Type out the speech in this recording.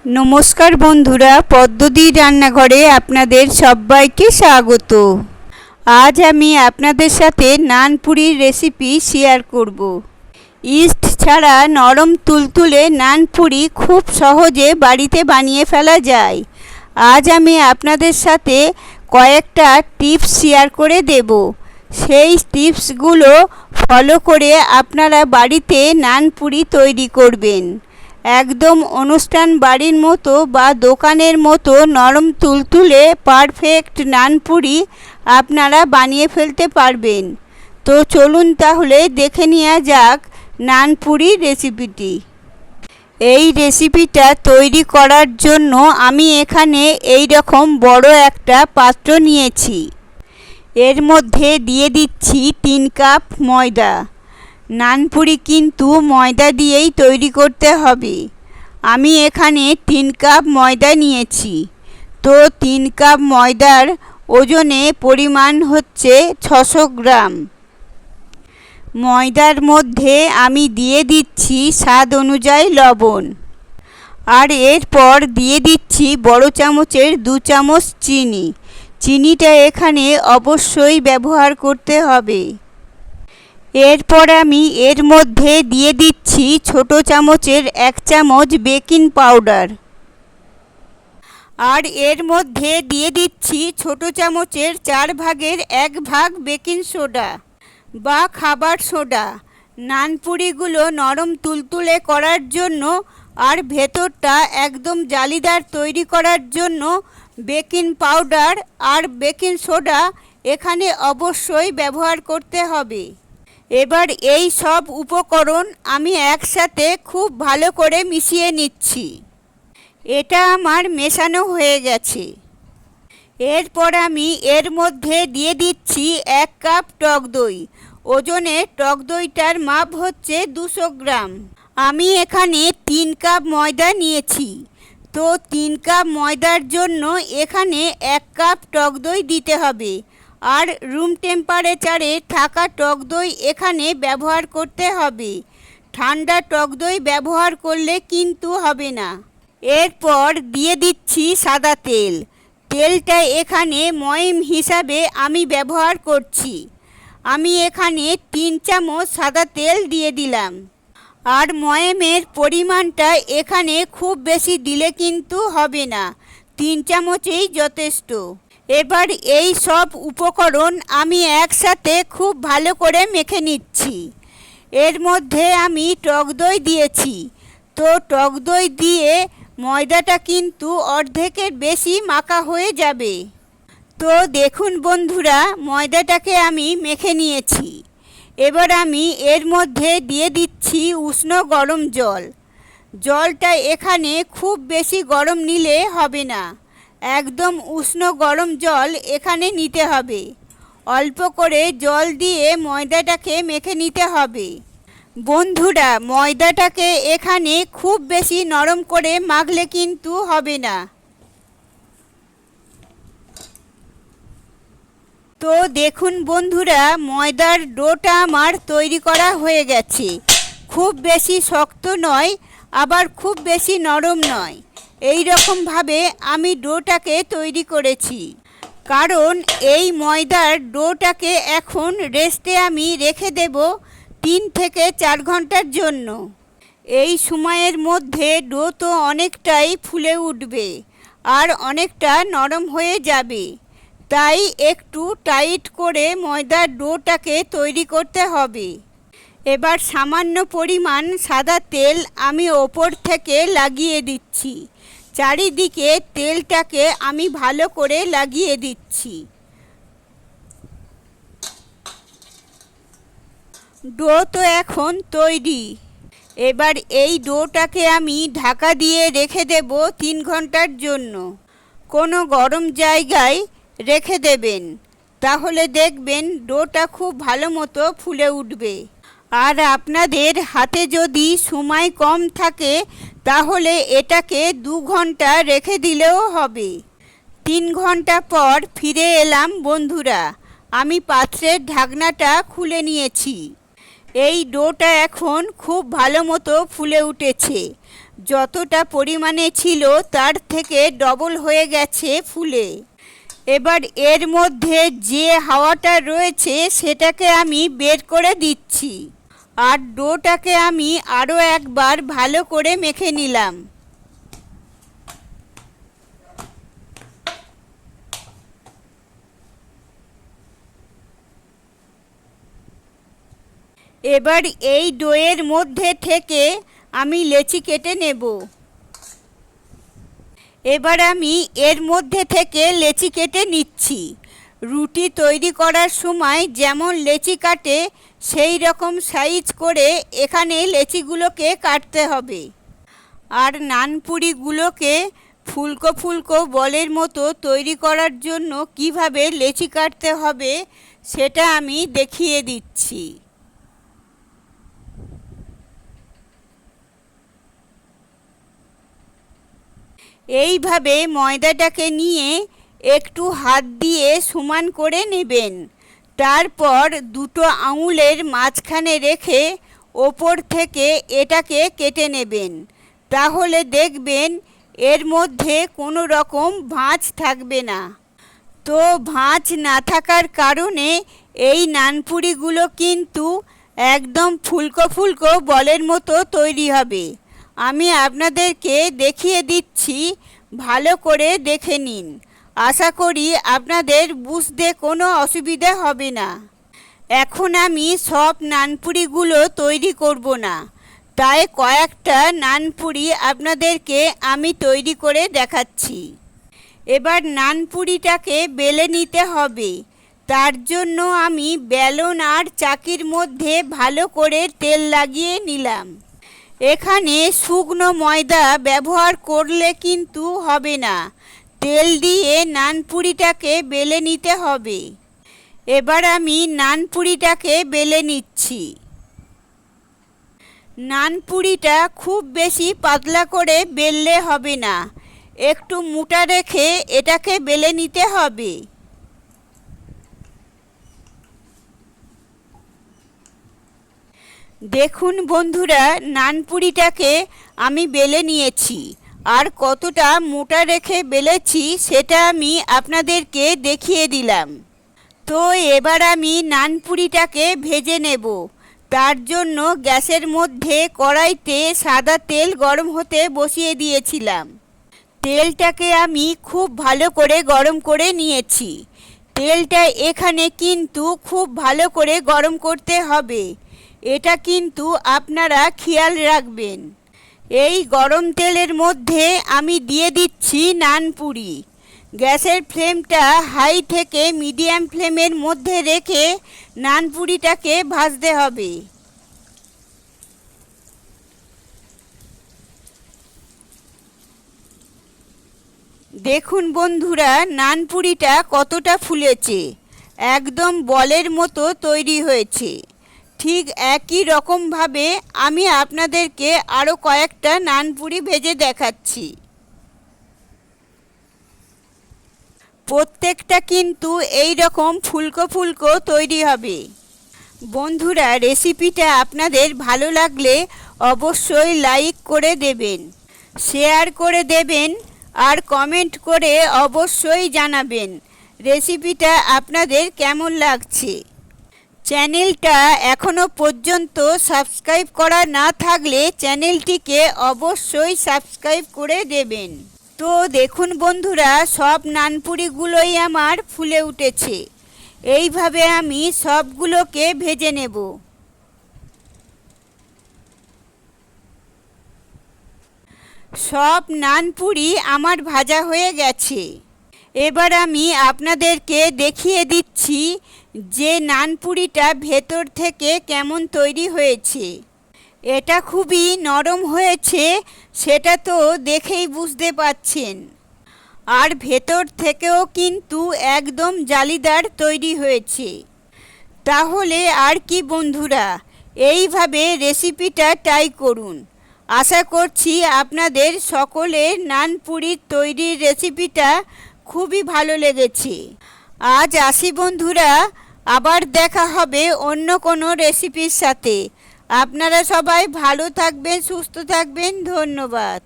নমস্কার বন্ধুরা, পদ্মদি রান্নাঘরে আপনাদের সবাইকে স্বাগত। আজ আমি আপনাদের সাথে নানপুরির রেসিপি শেয়ার করব। ইস্ট ছাড়া নরম তুলতুলে নানপুরি খুব সহজে বাড়িতে বানিয়ে ফেলা যায়। আজ আমি আপনাদের সাথে কয়েকটা টিপস শেয়ার করে দেব। সেই টিপসগুলো ফলো করে আপনারা বাড়িতে নানপুরি তৈরি করবেন। একদম অনুষ্ঠান বাড়ির মতো বা দোকানের মতো নরম তুলতুলে পারফেক্ট নানপুরি আপনারা বানিয়ে ফেলতে পারবেন। তো চলুন তাহলে দেখে নেওয়া যাক নানপুরি রেসিপিটি। এই রেসিপিটা তৈরি করার জন্য আমি এখানে এই রকম বড় একটা পাত্র নিয়েছি। এর মধ্যে দিয়ে দিচ্ছি 3 কাপ ময়দা। নানপুরি কিন্তু ময়দা দিয়েই তৈরি করতে হবে। আমি এখানে 3 কাপ ময়দা নিয়েছি। তো 3 কাপ ময়দার ওজনে পরিমাণ হচ্ছে 600 গ্রাম। ময়দার মধ্যে আমি দিয়ে দিচ্ছি স্বাদ অনুযায়ী লবণ। আর এরপর দিয়ে দিচ্ছি বড় চামচের 2 চামচ চিনি। চিনিটা এখানে অবশ্যই ব্যবহার করতে হবে। এরপর আমি এর মধ্যে দিয়ে দিচ্ছি ছোট চামচের 1 চামচ বেকিং পাউডার। আর এর মধ্যে দিয়ে দিচ্ছি ছোট চামচের 4 ভাগের 1 ভাগ বেকিং সোডা বা খাবার সোডা। নানপুরিগুলো নরম তুলতুলে করার জন্য আর ভেতরটা একদম জালিদার তৈরি করার জন্য বেকিং পাউডার আর বেকিং সোডা এখানে অবশ্যই ব্যবহার করতে হবে। এবার এই সব উপকরণ আমি একসাথে খুব ভালো করে মিশিয়ে নিচ্ছি। এটা আমার মেশানো হয়ে গেছে। এরপর আমি এর মধ্যে দিয়ে দিচ্ছি 1 কাপ টক দই। ওজনে টক দইটার মাপ হচ্ছে 200 গ্রাম। আমি এখানে 3 কাপ ময়দা নিয়েছি। তো 3 কাপ ময়দার জন্য এখানে 1 কাপ টক দই দিতে হবে। আর রুম টেম্পারেচারে থাকা টক দই এখানে ব্যবহার করতে হবে। ঠান্ডা টক দই ব্যবহার করলে কিন্তু হবে না। এরপর দিয়ে দিচ্ছি সাদা তেল। তেলটা এখানে ময়ম হিসাবে আমি ব্যবহার করছি। আমি এখানে 3 চামচ সাদা তেল দিয়ে দিলাম। আর ময়মের পরিমাণটা এখানে খুব বেশি দিলে কিন্তু হবে না, 3 চামচেই যথেষ্ট। এবার এই সব উপকরণ আমি একসাথে খুব ভালো করে মেখে নিচ্ছি। এর মধ্যে আমি টক দই দিয়েছি। তো টক দই দিয়ে ময়দাটা কিন্তু অর্ধেকের বেশি মাখা হয়ে যাবে। তো দেখুন বন্ধুরা, ময়দাটাকে আমি মেখে নিয়েছি। এবার আমি এর মধ্যে দিয়ে দিচ্ছি উষ্ণ গরম জল। জলটা এখানে খুব বেশি গরম নিলে হবে না, একদম উষ্ণ গরম জল এখানে নিতে হবে। অল্প করে জল দিয়ে ময়দাটাকে মেখে নিতে হবে। বন্ধুরা, ময়দাটাকে এখানে খুব বেশি নরম করে মাখলে কিন্তু হবে না। তো দেখুন বন্ধুরা, ময়দার ডোটা আমার তৈরি করা হয়ে গেছে। খুব বেশি শক্ত নয়, আবার খুব বেশি নরম নয়। এই রকমভাবে আমি ডোটাকে তৈরি করেছি। কারণ এই ময়দার ডোটাকে এখন রেস্টে আমি রেখে দেব 3 থেকে 4 ঘন্টার জন্য। এই সময়ের মধ্যে ডো তো অনেকটাই ফুলে উঠবে আর অনেকটা নরম হয়ে যাবে। তাই একটু টাইট করে ময়দার ডোটাকে তৈরি করতে হবে। এবার সামান্য পরিমাণ সাদা তেল আমি ওপর থেকে লাগিয়ে দিচ্ছি। চারিদিকে তেলটাকে আমি ভালো করে লাগিয়ে দিচ্ছি। ডো তো এখন তৈরি। এবার এই ডোটাকে আমি ঢাকা দিয়ে রেখে দেব 3 ঘন্টার জন্য। কোনো গরম জায়গায় রেখে দেবেন, তাহলে দেখবেন ডোটা খুব ভালো মতো ফুলে উঠবে। আর আপনাদের হাতে যদি সময় কম থাকে তাহলে এটাকে 2 ঘন্টা রেখে দিলেও হবে। 3 ঘন্টা পর ফিরে এলাম বন্ধুরা। আমি পাত্রের ঢাকনাটা খুলে নিয়েছি। এই ডোটা এখন খুব ভালো মতো ফুলে উঠেছে। যতটা পরিমাণে ছিল তার থেকে ডবল হয়ে গেছে ফুলে। এবার এর মধ্যে যে হাওয়াটা রয়েছে সেটাকে আমি বের করে দিচ্ছি, আর ডোটাকে আমি আরও একবার ভালো করে মেখে নিলাম। এবার এই ডোয়ের মধ্যে থেকে আমি লেচি কেটে নেব। এবার আমি এর মধ্যে থেকে লেচি কেটে নিচ্ছি। রুটি তৈরি করার সময় যেমন লেচি কাটে সেই রকম সাইজ করে এখানে লেচিগুলোকে কাটতে হবে। আর নানপুরিগুলোকে ফুলকো ফুলকো বলের মতো তৈরি করার জন্য কিভাবে লেচি কাটতে হবে সেটা আমি দেখিয়ে দিচ্ছি। এইভাবে ময়দাটাকে নিয়ে একটু হাত দিয়ে সমান করে নেবেন। তারপর দুটো আঙুলের মাঝখানে রেখে ওপর থেকে এটাকে কেটে নেবেন। তাহলে দেখবেন এর মধ্যে কোনো রকম ভাঁজ থাকবে না। তো ভাঁজ না থাকার কারণে এই নানপুরিগুলো কিন্তু একদম ফুলকো ফুলকো বলের মতো তৈরি হবে। আমি আপনাদেরকে দেখিয়ে দিচ্ছি, ভালো করে দেখে নিন। আশা করি আপনাদের বুঝতে কোনো অসুবিধা হবে না। এখন আমি সব নানপুরিগুলো তৈরি করব না, তাই কয়েকটা নানপুরি আপনাদেরকে আমি তৈরি করে দেখাচ্ছি। এবার নানপুরিটাকে বেলে নিতে হবে। তার জন্য আমি বেলন আর চাকির মধ্যে ভালো করে তেল লাগিয়ে নিলাম। এখানে শুকনো ময়দা ব্যবহার করলে কিন্তু হবে না, তেল দিয়ে নানপুরিটাকে বেলে নিতে হবে। এবার আমি নানপুরিটাকে বেলে নিচ্ছি। নানপুরিটা খুব বেশি পাতলা করে বেললে হবে না, একটু মোটা রেখে এটাকে বেলে নিতে হবে। দেখুন বন্ধুরা, নানপুরিটাকে আমি বেলে নিয়েছি, আর কতটা মোটা রেখে বেলেছি সেটা আমি আপনাদেরকে দেখিয়ে দিলাম। তো এবার আমি নানপুরিটাকে ভেজে নেব। তার জন্য গ্যাসের মধ্যে কড়াইতে সাদা তেল গরম হতে বসিয়ে দিয়েছিলাম। তেলটাকে আমি খুব ভালো করে গরম করে নিয়েছি। তেলটা এখানে কিন্তু খুব ভালো করে গরম করতে হবে, এটা কিন্তু আপনারা খেয়াল রাখবেন। এই গরম তেলের মধ্যে আমি দিয়ে দিচ্ছি নানপুরি। গ্যাসের ফ্লেমটা হাই থেকে মিডিয়াম ফ্লেমের মধ্যে রেখে নানপুরিটাকে ভাজতে হবে। দেখুন বন্ধুরা, নানপুরিটা কতটা ফুলেছে, একদম বলের মতো তৈরি হয়েছে। ঠিক একই রকমভাবে আমি আপনাদেরকে আরও কয়েকটা নানপুরি ভেজে দেখাচ্ছি। প্রত্যেকটা কিন্তু এই রকম ফুলকো ফুলকো তৈরি হবে। বন্ধুরা, রেসিপিটা আপনাদের ভালো লাগলে অবশ্যই লাইক করে দেবেন, শেয়ার করে দেবেন, আর কমেন্ট করে অবশ্যই জানাবেন রেসিপিটা আপনাদের কেমন লাগছে। চ্যানেলটা এখনও পর্যন্ত সাবস্ক্রাইব করা না থাকলে চ্যানেলটিকে অবশ্যই সাবস্ক্রাইব করে দেবেন। তো দেখুন বন্ধুরা, সব নানপুরিগুলোই আমার ফুলে উঠেছে। এইভাবে আমি সবগুলোকে ভেজে নেব। সব নানপুরি আমার ভাজা হয়ে গেছে। এবার আমি আপনাদেরকে দেখিয়ে দিচ্ছি যে নানপুরিটা ভেতর থেকে কেমন তৈরি হয়েছে। এটা খুবই নরম হয়েছে, সেটা তো দেখেই বুঝতে পাচ্ছেন। আর ভেতর থেকেও কিন্তু একদম জালিদার তৈরি হয়েছে। তাহলে আর কি বন্ধুরা, এইভাবে রেসিপিটা ট্রাই করুন। আশা করছি আপনাদের সকলের নানপুরির তৈরির রেসিপিটা খুবই ভালো লেগেছে। আজ আসি বন্ধুরা, আবার দেখা হবে অন্য কোনো রেসিপির সাথে। আপনারা সবাই ভালো থাকবেন, সুস্থ থাকবেন। ধন্যবাদ।